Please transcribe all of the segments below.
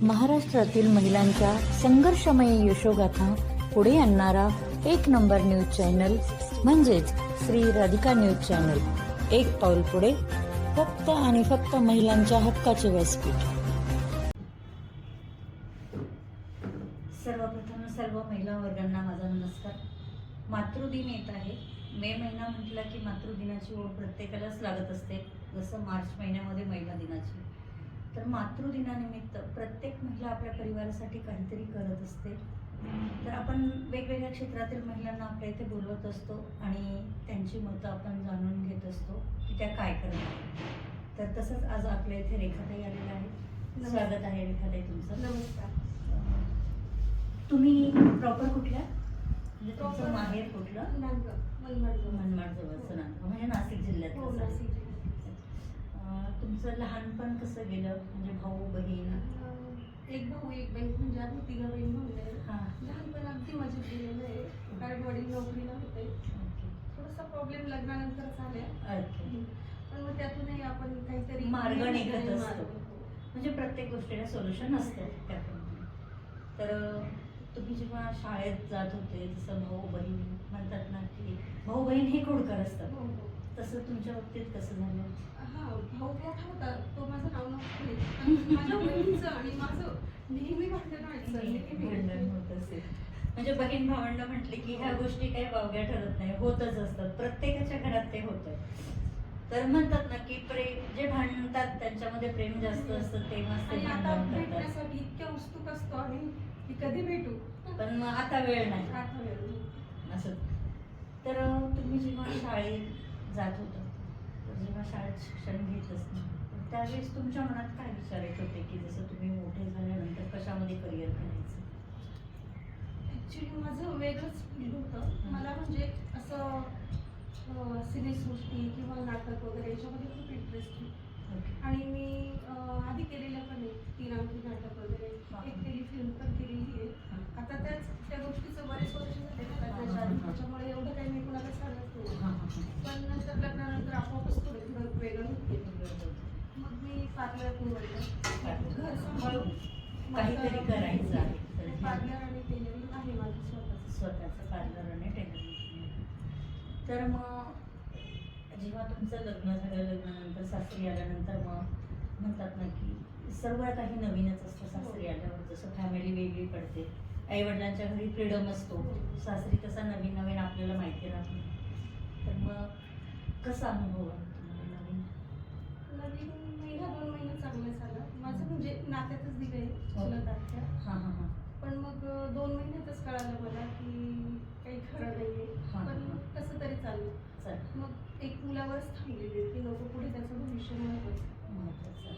महाराष्ट्रातील महिलांच्या संघर्षमय यशोगाथा पुढे आणणारा एक नंबर न्यूज चॅनल म्हणजेच श्री राधिका न्यूज चॅनल. एक पाऊल पुढे, फक्त आणि फक्त महिलांच्या हक्काचे व्यासपीठ. सर्वप्रथम सर्व महिला वर्गांना माझा नमस्कार. मातृदिन येत आहे. मे महिना म्हटला की मातृदिनाची ओढ प्रत्येकालाच लागत असते, जसं मार्च महिन्यामध्ये महिला दिनाची. तर मातृदिनानिमित्त प्रत्येक महिला आपल्या परिवारासाठी काहीतरी करत असते. तर आपण वेगवेगळ्या क्षेत्रातील महिलांना आपल्या इथे बोलवत असतो आणि त्यांची मतं आपण जाणून घेत असतो की त्या काय करतात. तर तसंच आज आपल्या इथे रेखाताई आलेल्या आहेत. स्वागत आहे रेखाताई तुमचं. नमस्कार. तुम्ही प्रॉपर कुठल्या, म्हणजे तुमचं माहेर कुठलं? मनमाड जवळचं नांदगाव, म्हणजे नाशिक जिल्ह्यात. हो, नाशिक जिल्ह्यात. तुमचं लहानपण कसं गेलं, म्हणजे भाऊ बहीण? एक भाऊ एक बहीण, म्हणजे आम्ही तिघं बहीण भाऊ आहे. हां. लहानपण अगदी मजेत गेलेलं आहे, कारण वडील नोकरीला होते. थोडासा प्रॉब्लेम लग्नानंतर झाला, पण मग त्यातूनही आपण काहीतरी मार्ग निघत असतो. म्हणजे प्रत्येक गोष्टीला सोल्युशन असतं त्याप्रमाणे. तर तुम्ही जेव्हा शाळेत जात होते, जसं भाऊ बहीण म्हणतात ना की भाऊ बहीण हे खोडकर असतात, हो हो. तसं तुमच्या बाबतीत कसं झालं? हा, भाऊ मोठा होता, तो माझं नाव नव्हतं. माझ्या बहिणीचं आणि माझं नेहमी भांडण होत असेल. म्हणजे बहीण भावंड म्हटले की ह्या गोष्टी काही वावग्या ठरत नाही, होतच असतात. प्रत्येकाच्या घरात ते होतं. तर म्हणतात ना की जे भांडतात त्यांच्यामध्ये प्रेम जास्त असतं, तेव्हाच ते आणि आता भांडण करतात. भेटण्यासाठी इतक्या उत्सुक असतो आम्ही की कधी भेटू, पण मग आता वेळ नाही आता वेळ नाही. असं. तर तुम्ही जेव्हा शाळेत जात होता, जेव्हा शाळेत शिक्षण घेत असता, त्यावेळेस तुमच्या मनात काय विचार येत होते की जसं तुम्ही मोठे झाल्यानंतर कशामध्ये करिअर करायचं? ॲक्च्युली माझं वेगळंच फील्ड होतं. मला म्हणजे असं सिनेसृष्टी किंवा नाटक वगैरे याच्यामध्ये खूप इंटरेस्ट आहे. आणि मी आधी केलेलं पण आहे, 3 अंकी नाटक वगैरे, एक टेलिफिल्म पण केलेली आहे. आता त्या गोष्टीचं बरेच वर्ष झाले ना लग्नाच्या आधी, त्याच्यामुळे एवढं काही मी कुणाला सांगत नाही. पण नंतर लग्नानंतर आपोआपच थोडं वेगळं होतं. मग मी पार्लर निवडलं, घर सांभाळून काहीतरी करायचं आहे. पार्लर आणि टेलरिंग आहे माझं स्वतःचं पार्लर आणि टेलरिंग. तर मग जेव्हा तुमचं लग्न झालं, लग्नानंतर सासरी आल्यानंतर मग म्हणतात ना की सर्व काही नवीनच असतं सासरी आल्यावर. जसं फॅमिली वेगळी पडते, आईवडिलांच्या घरी फ्रीडम असतो, सासरी तसा नवीन नवीन आपल्याला माहिती राहत नाही. तर मग कसा अनुभव आहे तुम्हाला नवीन? नवीन महिना 2 महिने चांगलं झालं माझं, म्हणजे नात्यातच दिलंय चुलत आत्या. हां हां हां. पण मग 2 महिन्यातच कळालं मला की काही खरं नाहीये. पण कसं तरी चाललं. मग एक मुलावरच थांबलेली की नको, पुढे त्याचं भविष्य महत्वाचं.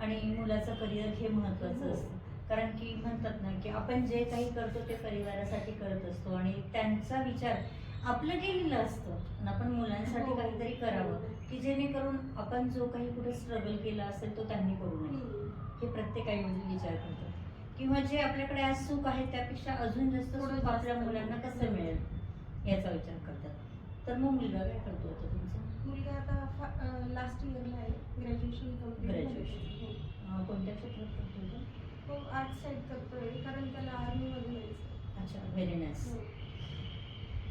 आणि मुलाचं करिअर हे महत्वाचं असतं. कारण की म्हणतात ना की आपण जे काही करतो ते परिवारासाठी करत असतो आणि त्यांचा विचार आपलं केलेलं असतं आणि आपण मुलांसाठी काहीतरी करावं की जेणेकरून आपण जो काही कुठे स्ट्रगल केला असेल तो त्यांनी करू नये, हे प्रत्येक आई विचार करतात. किंवा जे आपल्याकडे आज सुख आहे त्यापेक्षा अजून जास्त सुख आपल्या मुलांना कसं मिळेल याचा विचार करतात. तर मग मुलगा काय करतो आता तुमचा? मुलगा आता लास्ट इयरला आहे, ग्रॅज्युएशन कंप्लीट. ग्रॅज्युएशन कोणत्या क्षेत्रात करतो? तो आर्ट साईड करतोय, कारण त्याला आर्मीमध्ये जायचं. अच्छा, व्हेरी नाईस.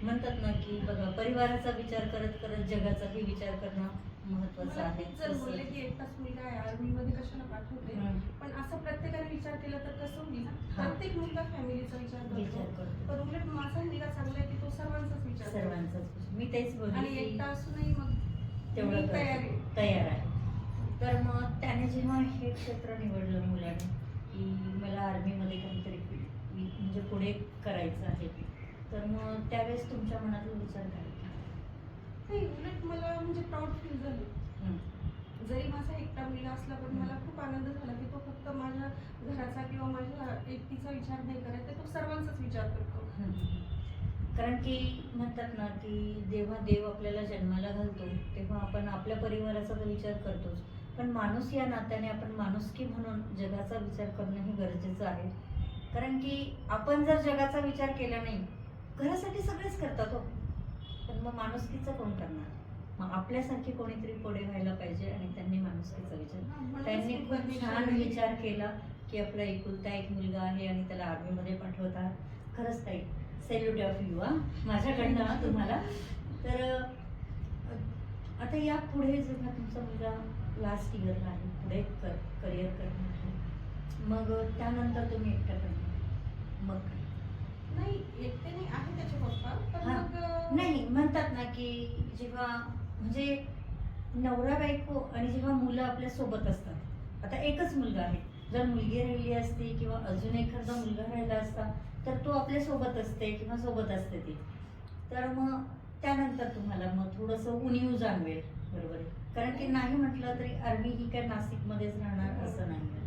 म्हणतात ना की बघा, परिवाराचा विचार करत करत जगाचाही विचार करणं महत्वाचं आहे. जर बोलले की एकटाच मुलगा आहे, आर्मीमध्ये कशाला पाठवते, पण असं प्रत्येकाने विचार केला तर कसं होईल? प्रत्येक मुलगा फॅमिलीचा विचार करतो. पण उलट माझा मुलगा चांगला आहे की तो सर्वांचाच विचार करतो. सर्वांचाच. मी तेच बोलले आणि एकटा असूनही मग तेवढं तयार आहे. तर मग त्याने जेव्हा हे क्षेत्र निवडलं मुलाने की मला आर्मीमध्ये काहीतरी म्हणजे पुढे करायचं आहे, तर मग त्यावेळेस तुमच्या मनातला विचार काय? नाही, उलट मला म्हणजे प्राऊड फील झालं. जरी माझा एकटा मुलगा असला पण मला खूप आनंद झाला की तो फक्त माझ्या घराचा किंवा माझ्या एकटीचा विचार नाही करायचा, तो सर्वांचाच विचार करतो. कारण की म्हणतात ना की जेव्हा देव आपल्याला जन्माला घालतो तेव्हा आपण आपल्या परिवाराचा तर विचार करतोच, पण माणूस या नात्याने आपण माणुसकी म्हणून जगाचा विचार करणं हे गरजेचं आहे. कारण की आपण जर जगाचा विचार केला नाही, घरासाठी सगळेच करतात हो, पण मग माणुसकीचा कोण करणार? मग आपल्यासारखे कोणीतरी पुढे व्हायला पाहिजे आणि त्यांनी माणुसकीचा विचार, त्यांनी खूप छान विचार केला की आपला एकुलता एक मुलगा आहे आणि त्याला आर्मीमध्ये पाठवतात. खरंच ताई, सॅल्यूट ऑफ यू हा माझ्याकडनं हा तुम्हाला. तर आता या पुढे जेव्हा तुमचा मुलगा लास्ट इयरला आहे, पुढे करिअर करणार आहे, मग त्यानंतर तुम्ही एकट्या करणार मग काय? नाही, एकटे नाही, आहे त्याचे पप्पा, पण हा. मग नाही, म्हणतात ना की जेव्हा म्हणजे नवरा बायको आणि जेव्हा मुलं आपल्या सोबत असतात, आता एकच मुलगा आहे, जर मुलगी राहिली असती किंवा अजून एखादा मुलगा राहिला असता तर तो आपल्या सोबत असते किंवा सोबत असते ती, तर मग त्यानंतर तुम्हाला मग थोडंसं उणीव जाणवेल, बरोबर आहे. कारण की नाही म्हटलं तरी आर्मी ही काय नाशिकमध्येच राहणार असं नाही आहे.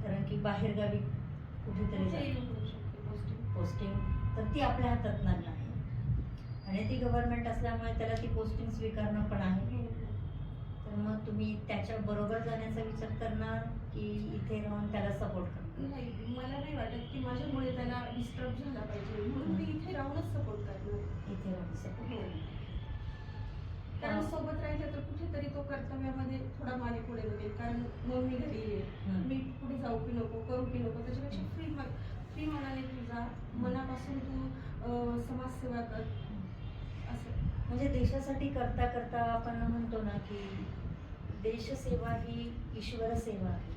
कारण की बाहेरगावी कुठेतरी कुठेही जाईल करू शकते गोष्टी. पोस्टिंग, तर ती आपल्या हातात नाही आहे आणि ती गव्हर्नमेंट असल्यामुळे त्याला ती पोस्टिंग स्वीकारणं पण आहे. तर मग तुम्ही त्याच्या बरोबर जाण्याचा विचार करणार की इथे राहून त्याला सपोर्ट करणार? नाही, मला नाही वाटत की माझ्यामुळे त्याला डिस्टर्ब झाला पाहिजे, म्हणून मी इथे राहूनच सपोर्ट करणार. इथे राहून सपोर्ट. कारण सोबत राहिलं तर कुठेतरी तो कर्तव्यामध्ये थोडा मागे पुढे होईल. कारण मम्मी घरी आहे, मी पुढे जाऊ की नको, करू की नको, त्याच्यापेक्षा फ्री मनाने तू जा, मनापासून तू समाजसेवा कर असं. म्हणजे देशासाठी करता करता आपण म्हणतो ना की देशसेवा ही ईश्वर सेवा आहे,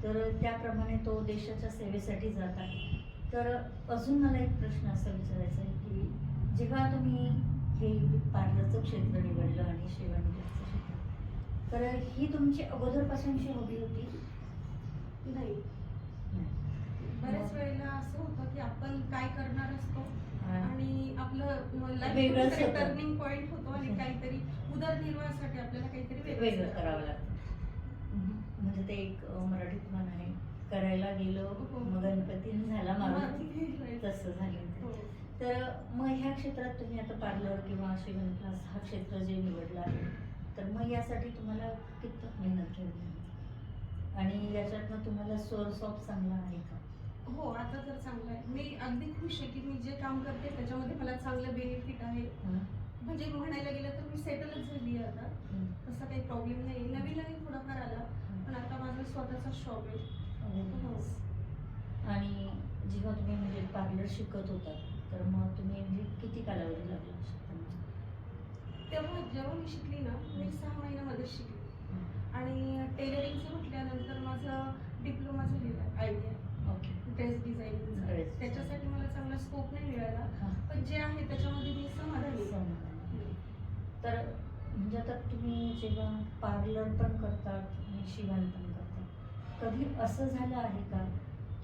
तर त्याप्रमाणे तो देशाच्या सेवेसाठी जात आहे. तर अजून मला एक प्रश्न असा विचारायचा आहे की जेव्हा तुम्ही हे पार्लरचं क्षेत्र निवडलं आणि शिवणक्लासचं क्षेत्र, तर ही तुमची अगोदरपासूनची हॉबी होती? नाही, बऱ्याच वेळेला असं होतं की आपण काय करणार असतो आणि आपलं वेगळंच लाईफ होतं. टर्निंग पॉइंट होतो आणि काहीतरी उदरनिर्वाहासाठी आपल्याला काहीतरी वेगळं करावं लागतं. म्हणजे ते एक मराठीत म्हण आहे, करायला गेलो हो. मग गणपतीने झाला मारुती, Right. तसं झालं ते. हो. तर मग ह्या क्षेत्रात तुम्ही आता पार्लर किंवा शिवण क्लास हा क्षेत्र जे निवडला आहे, तर मग यासाठी तुम्हाला कितपत मेहनत घ्यावी लागली आणि याच्यातनं तुम्हाला सोर्स ऑफ चांगला आहे का? हो, आता तर चांगलं आहे. मी अगदी खुश आहे की मी जे काम करते त्याच्यामध्ये मला चांगलं बेनिफिट आहे. म्हणजे म्हणायला गेलं तर मी सेटलच झाली आहे आता, तसा काही प्रॉब्लेम नाही. नवीन नवीन थोडाफार आला, पण आता माझा स्वतःचा शॉप आहे. हो. आणि जेव्हा तुम्ही म्हणजे पार्लर शिकत होतात तर मग तुम्ही म्हणजे किती कालावधी लागला शिकताना? जेव्हा मी शिकली ना, मी 6 महिन्यामध्ये शिकली. आणि टेलरिंगचं म्हटल्यानंतर माझं डिप्लोमा झालेला आहे, आयटीआय ओके. ड्रेस डिझायनिंगचा. Dress. त्याच्यासाठी मला चांगला स्कोप नाही मिळाला, हां. पण जे आहे त्याच्यामध्ये मी समाधानी आहे. तर म्हणजे आता तुम्ही जेव्हा पार्लर पण करतात आणि शिवण पण करतात, कधी असं झालं आहे का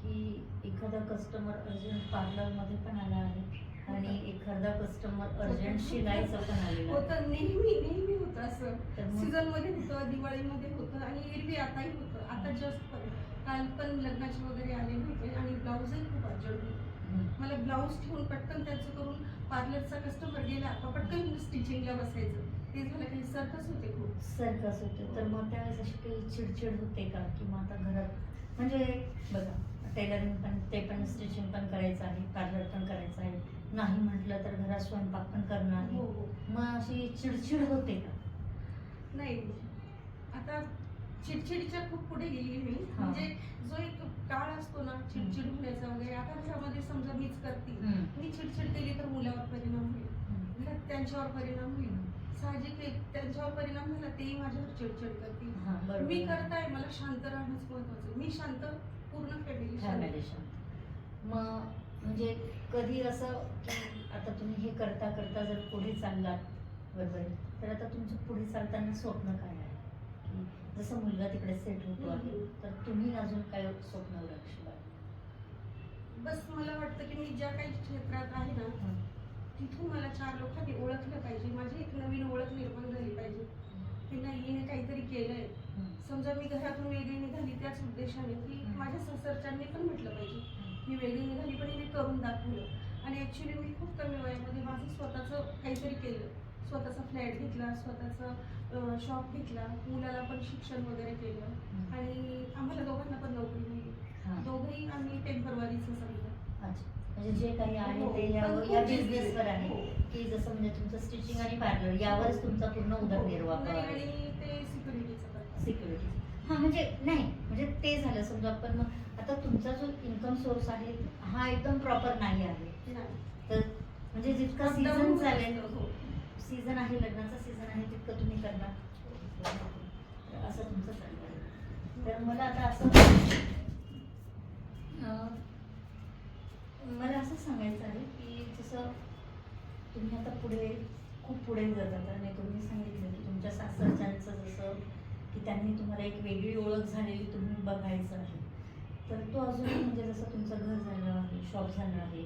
की एखादा कस्टमर अर्जंट पार्लरमध्ये पण आला आहे आणि एखादा कस्टमर अर्जंट शिलाईचं पण आलेलं आहे? होतं, नेहमी होतं असं. तर मग सीझन मध्ये होतं, दिवाळीमध्ये होतं आणि एरवी आताही होतं. आता जस्ट काल पण लग्नाचे वगैरे आले होते आणि ब्लाऊजही खूप अर्जंट होतं. मला ब्लाऊज ठेवून पटकन त्याचं करून पार्लरचा कस्टमर गेला का पटकन स्टिचिंगला बसायचं. ते झालं काही सर्कस होते खूप. सर्कस होते. तर मग त्यावेळेस अशी काही चिडचिड होते का की मग आता घरात म्हणजे बघा टेलरिंग पण ते पण स्टिचिंग पण करायचं आहे, पार्लर पण करायचं आहे, नाही म्हटलं तर घरात स्वयंपाक पण करणार आहे, हो हो. मग अशी चिडचिड होते का? नाही, आता चिडचिडीच्या खूप पुढे गेली मी. हा. म्हणजे जो एक काळ असतो ना चिडचिड होण्याचा वगैरे, आता घरामध्ये समजा मीच करते, मी चिडचिड केली तर मुलावर परिणाम होईल, घरात त्यांच्यावर परिणाम होईल. साहजिक आहे, त्यांच्यावर परिणाम झाला तेही माझ्यावर चिडचिड करतील. हां, बरोबर. मी करताय, मला शांत राहणंच महत्वाचं. मी शांत, पूर्ण फॅमिली मग म्हणजे कधी असं की आता तुम्ही हे करता करता जर पुढे चाललात, बरोबर आहे, तर आता तुमचं पुढे चालताना स्वप्न काय आहे? की जसं मुलगा तिकडे सेट होतो आहे, तर तुम्ही अजून काय स्वप्न लक्ष आहे? बस मला वाटतं की मी ज्या काही क्षेत्रात आहे ना तिथून मला 4 लोकांनी ओळखलं पाहिजे, माझी एक नवीन ओळख निर्माण झाली पाहिजे की नाही हिने काहीतरी केलंय. समजा मी घरातून वेगळी निघाली त्याच उद्देशाने की माझ्या सासरच्यांनी पण म्हटलं पाहिजे मी वेगळी निघाली पण हिने करून दाखवलं. आणि ॲक्च्युली मी खूप कमी वयामध्ये माझं स्वतःचं काहीतरी केलं, स्वतःचा फ्लॅट घेतला, स्वतःचा शॉप घेतला, मुलाला पण शिक्षण वगैरे केलं आणि आम्हाला दोघांना पण नोकरी मिळाली. दोघंही आम्ही टेम्परवारीचं समजा. अच्छा, म्हणजे जे काही आहे ते हो, पण या खूप बिझनेसवर आहे हो. की जसं म्हणजे तुमचं स्टिचिंग आणि पार्लर यावरच तुमचा पूर्ण उदरनिर्वाह नाही, आहे. आणि ते सिक्युरिटीचं करतात. सिक्युरिटी. हां, म्हणजे नाही म्हणजे ते झालं समजा जॉब, पण मग आता तुमचा जो इन्कम सोर्स आहे हा एकदम प्रॉपर नाही आहे. नाही. तर म्हणजे जितका Up down सीझन होत चालेल, असतं, हो. सीझन आहे, लग्नाचा सीझन आहे, तितकं तुम्ही करणार. तर असं तुमचं चाललं आहे. तर मला आता असं मला असं सांगायचं आहे की जसं तुम्ही आता पुढे खूप पुढे जातात आणि तुम्ही सांगितलं की तुमच्या सासरच्यांचं जसं की त्यांनी तुम्हाला एक वेगळी ओळख झालेली तुम्ही बघायचं आहे, तर तो अजूनही म्हणजे जसं तुमचं घर झालं आहे, शॉप झालं आहे,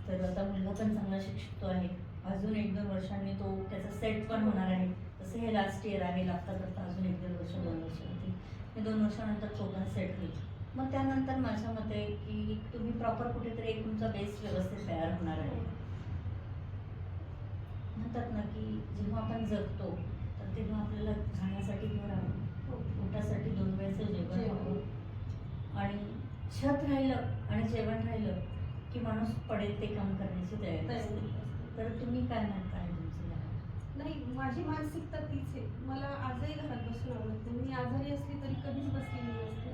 तर आता मुलगा पण चांगला शिकतो आहे, अजून 1-2 वर्षांनी तो त्याचा सेट पण होणार आहे. तसं हे लास्ट इयर आहे, लागता करता अजून 1-1.5 वर्ष 2 वर्ष होतील, हे 2 वर्षानंतर तो पण सेट होईल. मग त्यानंतर माझ्या मते की तुम्ही प्रॉपर कुठेतरी एक तुमचा बेस व्यवस्थित तयार होणार आहे. म्हणतात ना की जेव्हा आपण जगतो तर तेव्हा आपल्याला खाण्यासाठी घर हवं, पोटासाठी 2 वेळचं जेवण हवं, आणि छत राहिलं आणि जेवण राहिलं की माणूस पडेल ते काम करण्याची तयारी असते. तर तुम्ही काय म्हणता आहे तुमचं यावर? नाही, माझी मानसिकता तीच आहे. मला आजही घरात बसून आवडत नाही. मी आजारी असली तरी कधीच बसलेली नसते.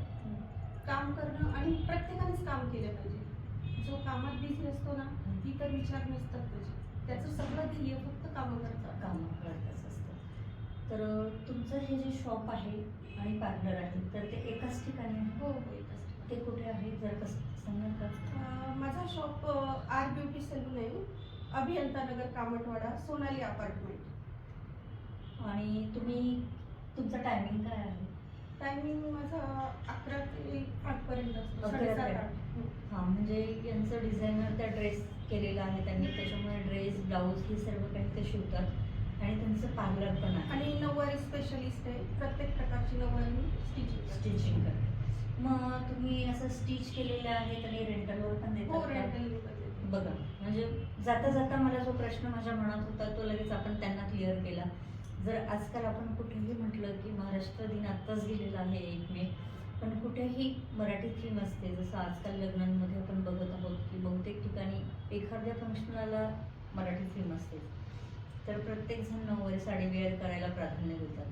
काम करणं आणि प्रत्येकानेच काम केलं पाहिजे. जो कामात बिझी असतो ना, इतर विचार नसतात त्याचं सगळं ध्येय फक्त कामं करतात. काम करतच असतं. तर तुमचं हे जे शॉप आहे आणि पार्लर आहे तर ते एकाच ठिकाणी आहे? हो, एकच. ते कुठे आहे जर कसं सांगाल का? माझा शॉप आर ब्युटी सलून आहे, अभियंता नगर, कामठवाडा, सोनाली अपार्टमेंट. आणि तुम्ही तुमचं टायमिंग काय आहे? टायमिंग माझा 11 ते 8 पर्यंत असतो. 11 ते 7:30 8. 8. हां, म्हणजे यांचं डिझायनर त्या ड्रेस केलेला आहे त्यांनी, त्याच्यामुळे ड्रेस, ब्लाऊज हे सर्व काही ते शिवतात आणि त्यांचं पार्लर पण आहे आणि नऊवारी स्पेशलिस्ट आहे. प्रत्येक प्रकारची नऊवारी मी स्टिचिंग करते. मग तुम्ही असं स्टिच केलेलं आहेत आणि रेंटलवर पण हो, देतात का? रेंटल. बघा, म्हणजे जाता जाता मला जो प्रश्न माझ्या मनात होता तो लगेच आपण त्यांना क्लिअर केला. जर आजकाल आपण कुठेही म्हटलं की महाराष्ट्र दिन आत्ताच गेलेला आहे 1 मे, पण कुठेही मराठी थीम असते. जसं आजकाल लग्नांमध्ये आपण बघत आहोत की बहुतेक ठिकाणी एखाद्या फंक्शनाला मराठी थीम असते, तर प्रत्येकजण नऊवारी साडी वेअर करायला प्राधान्य देतात,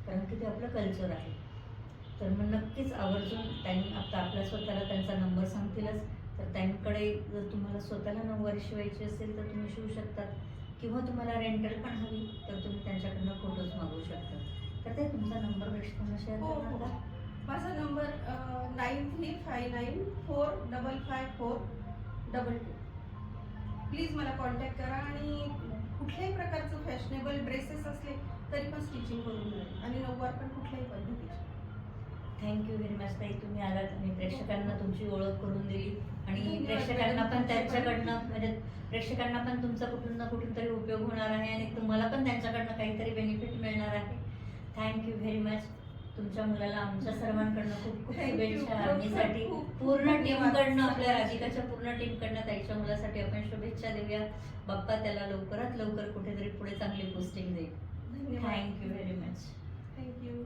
कारण की ते आपलं कल्चर आहे. तर मग नक्कीच आवर्जून त्यांनी आता आपल्या स्वतःला त्यांचा नंबर सांगतीलच, तर त्यांकडे जर तुम्हाला स्वतःला नऊवारी शिवायची असेल तर तुम्ही शिवू शकतात, किंवा तुम्हाला रेंटल पण हवी तर तुम्ही त्यांच्याकडनं फोटोज मागवू शकता. तर ते तुमचा नंबर भेटताना शेअर हो, करणार हो. का? माझा नंबर 9359454222. प्लीज मला कॉन्टॅक्ट करा आणि कुठल्याही प्रकारचं फॅशनेबल ड्रेसेस असले तरी पण स्टिचिंग करून मिळेल आणि नऊवार पण कुठल्याही पद्धतीची. थँक्यू व्हेरी मच ताई, तुम्ही आलात आणि प्रेक्षकांना तुमची ओळख करून दिली आणि धन्यवाद प्रेक्षकांना मॅडम. पण त्यांच्याकडनं म्हणजे प्रेक्षकांना पण तुमचा कुठून ना कुठून तरी उपयोग होणार आहे आणि तुम्हाला पण त्यांच्याकडनं काहीतरी बेनिफिट मिळणार आहे. Thank you very much. तुमच्या मुलाला आमच्या सर्वांकडनं खूप खूप Thank you. शुभेच्छा. आर्मीसाठी खूप पूर्ण धन्यवाद. टीमकडनं, आपल्या राधिकाच्या पूर्ण टीमकडनं ताईच्या मुलासाठी आपण शुभेच्छा देऊया. बाप्पा त्याला लवकरात लवकर कुठेतरी पुढे चांगली पोस्टिंग देईल. धन्यवाद. Thank you very much. थँक्यू.